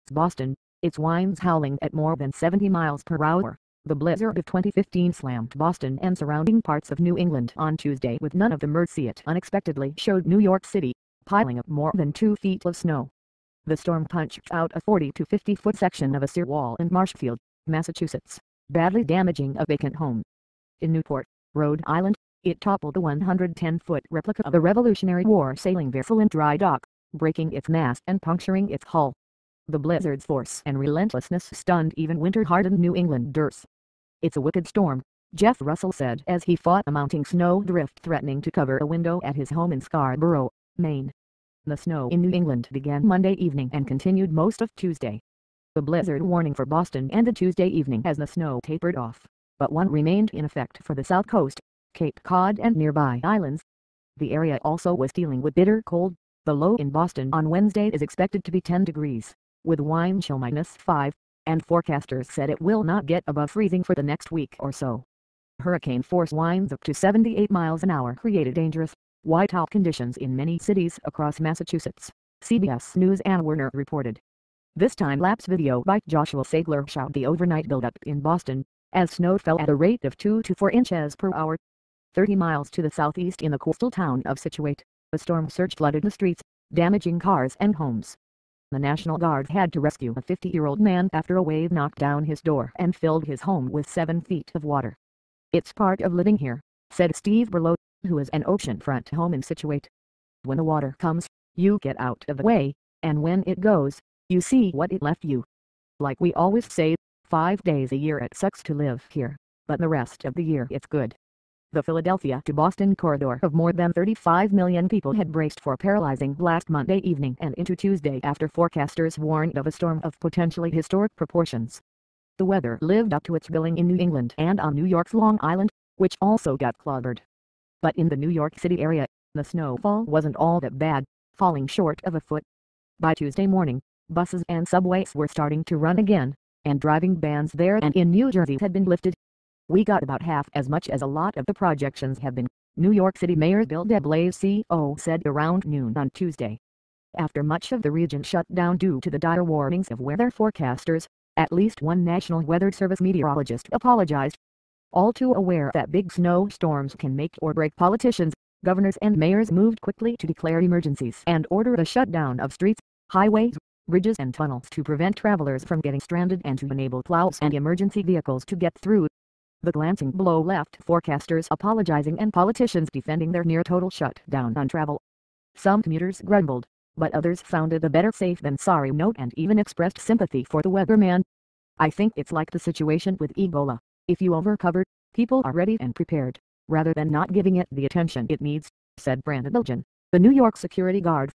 Boston, its winds howling at more than 70 miles per hour. The blizzard of 2015 slammed Boston and surrounding parts of New England on Tuesday with none of the mercy it unexpectedly showed New York City, piling up more than 2 feet of snow. The storm punched out a 40 to 50-foot section of a seawall in Marshfield, Massachusetts, badly damaging a vacant home. In Newport, Rhode Island, it toppled the 110-foot replica of a Revolutionary War sailing vessel in dry dock, breaking its mast and puncturing its hull. The blizzard's force and relentlessness stunned even winter-hardened New Englanders. "It's a wicked storm," Jeff Russell said as he fought a mounting snowdrift threatening to cover a window at his home in Scarborough, Maine. The snow in New England began Monday evening and continued most of Tuesday. The blizzard warning for Boston ended Tuesday evening as the snow tapered off, but one remained in effect for the South Coast, Cape Cod and nearby islands. The area also was dealing with bitter cold. The low in Boston on Wednesday is expected to be 10 degrees, with wind chill -5, and forecasters said it will not get above freezing for the next week or so. Hurricane-force winds up to 78 miles an hour created dangerous, whiteout conditions in many cities across Massachusetts, CBS News Ann Werner reported. This time-lapse video by Joshua Sagler showed the overnight buildup in Boston, as snow fell at a rate of 2 to 4 inches per hour. 30 miles to the southeast in the coastal town of Scituate, a storm surge flooded the streets, damaging cars and homes. The National Guard had to rescue a 50-year-old man after a wave knocked down his door and filled his home with 7 feet of water. "It's part of living here," said Steve Berlow, who is an oceanfront home in Scituate. "When the water comes, you get out of the way, and when it goes, you see what it left you. Like we always say, 5 days a year it sucks to live here, but the rest of the year it's good." The Philadelphia to Boston corridor of more than 35 million people had braced for paralyzing last Monday evening and into Tuesday after forecasters warned of a storm of potentially historic proportions. The weather lived up to its billing in New England and on New York's Long Island, which also got clobbered. But in the New York City area, the snowfall wasn't all that bad, falling short of a foot. By Tuesday morning, buses and subways were starting to run again, and driving bans there and in New Jersey had been lifted. "We got about half as much as a lot of the projections have been," New York City Mayor Bill de Blasio said around noon on Tuesday. After much of the region shut down due to the dire warnings of weather forecasters, at least one National Weather Service meteorologist apologized. All too aware that big snowstorms can make or break politicians, governors and mayors moved quickly to declare emergencies and order the shutdown of streets, highways, bridges and tunnels to prevent travelers from getting stranded and to enable plows and emergency vehicles to get through. The glancing blow left forecasters apologizing and politicians defending their near-total shutdown on travel. Some commuters grumbled, but others found it a better safe than sorry note and even expressed sympathy for the weatherman. "I think it's like the situation with Ebola. If you overcover, people are ready and prepared, rather than not giving it the attention it needs," said Brandon Bilgen, the New York security guard.